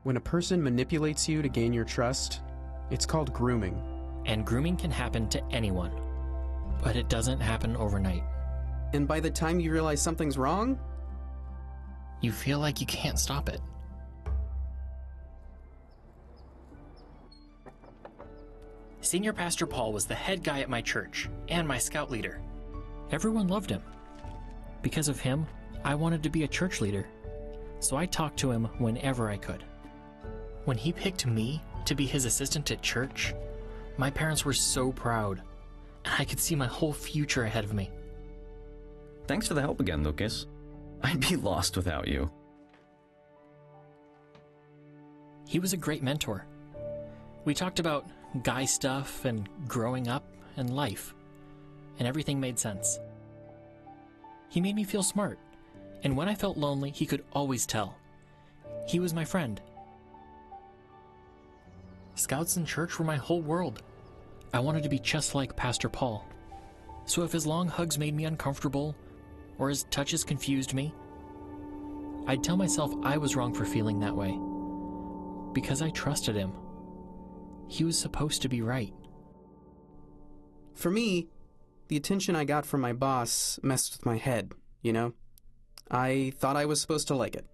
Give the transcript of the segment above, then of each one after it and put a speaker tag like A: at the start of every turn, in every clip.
A: When a person manipulates you to gain your trust, it's called grooming.
B: And grooming can happen to anyone, but it doesn't happen overnight.
A: And by the time you realize something's wrong,
B: you feel like you can't stop it. Senior Pastor Paul was the head guy at my church and my scout leader. Everyone loved him. Because of him, I wanted to be a church leader, so I talked to him whenever I could. When he picked me to be his assistant at church, my parents were so proud, and I could see my whole future ahead of me.
C: Thanks for the help again, Lucas. I'd be lost without you.
B: He was a great mentor. We talked about guy stuff and growing up and life, and everything made sense. He made me feel smart, and when I felt lonely, he could always tell. He was my friend. Scouts and church were my whole world. I wanted to be just like Pastor Paul. So if his long hugs made me uncomfortable, or his touches confused me, I'd tell myself I was wrong for feeling that way, because I trusted him. He was supposed to be right.
A: For me, the attention I got from my boss messed with my head, you know? I thought I was supposed to like it.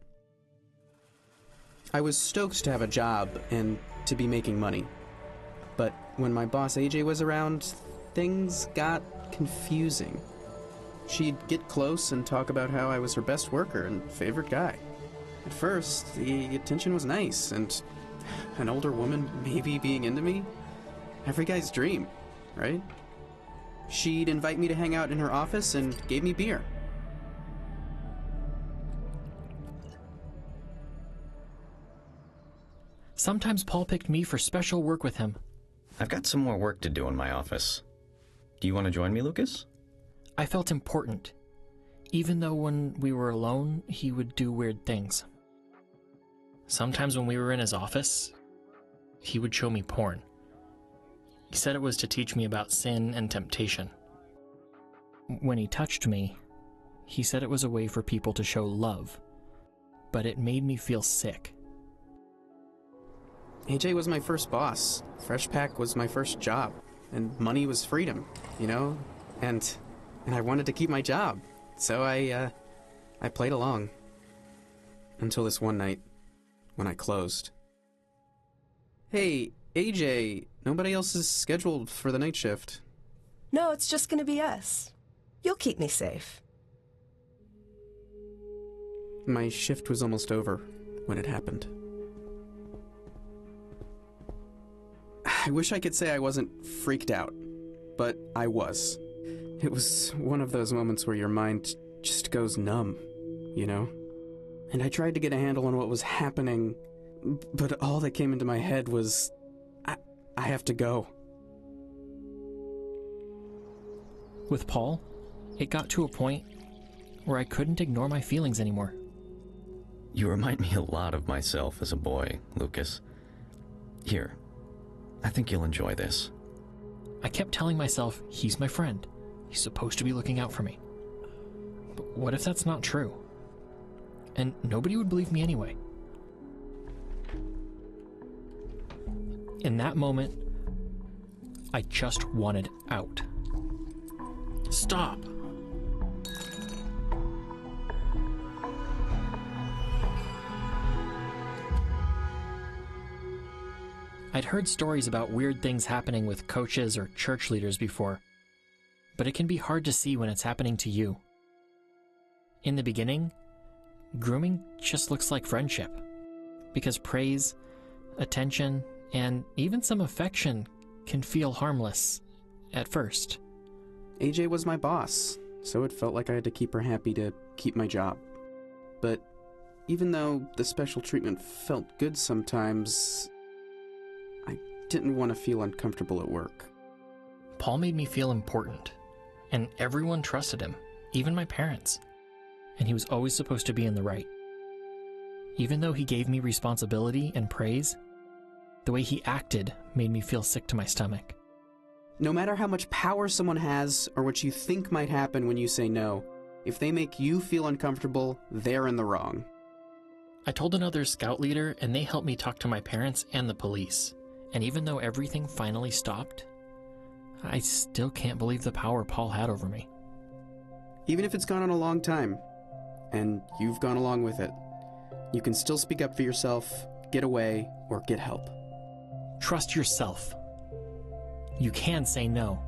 A: I was stoked to have a job and to be making money. But when my boss AJ was around, things got confusing. She'd get close and talk about how I was her best worker and favorite guy. At first, the attention was nice, and an older woman maybe being into me? Every guy's dream, right? She'd invite me to hang out in her office and gave me beer.
B: Sometimes Paul picked me for special work with him.
C: I've got some more work to do in my office. Do you want to join me, Lucas?
B: I felt important, even though when we were alone, he would do weird things. Sometimes when we were in his office, he would show me porn. He said it was to teach me about sin and temptation. When he touched me, he said it was a way for people to show love, but it made me feel sick.
A: AJ was my first boss. Fresh Pack was my first job. And money was freedom, you know? And I wanted to keep my job. So I played along. Until this one night, when I closed. Hey, AJ, nobody else is scheduled for the night shift.
D: No, it's just gonna be us. You'll keep me safe.
A: My shift was almost over when it happened. I wish I could say I wasn't freaked out, but I was. It was one of those moments where your mind just goes numb, you know? And I tried to get a handle on what was happening, but all that came into my head was, I have to go.
B: With Paul, it got to a point where I couldn't ignore my feelings anymore.
C: You remind me a lot of myself as a boy, Lucas. Here, I think you'll enjoy this.
B: I kept telling myself, he's my friend. He's supposed to be looking out for me. But what if that's not true? And nobody would believe me anyway. In that moment, I just wanted out. Stop! I'd heard stories about weird things happening with coaches or church leaders before, but it can be hard to see when it's happening to you. In the beginning, grooming just looks like friendship, because praise, attention, and even some affection can feel harmless at first.
A: AJ was my boss, so it felt like I had to keep her happy to keep my job. But even though the special treatment felt good sometimes, I didn't want to feel uncomfortable at work.
B: Paul made me feel important, and everyone trusted him, even my parents. And he was always supposed to be in the right. Even though he gave me responsibility and praise, the way he acted made me feel sick to my stomach.
A: No matter how much power someone has or what you think might happen when you say no, if they make you feel uncomfortable, they're in the wrong.
B: I told another scout leader, and they helped me talk to my parents and the police. And even though everything finally stopped, I still can't believe the power Paul had over me.
A: Even if it's gone on a long time, and you've gone along with it, you can still speak up for yourself, get away, or get help.
B: Trust yourself. You can say no.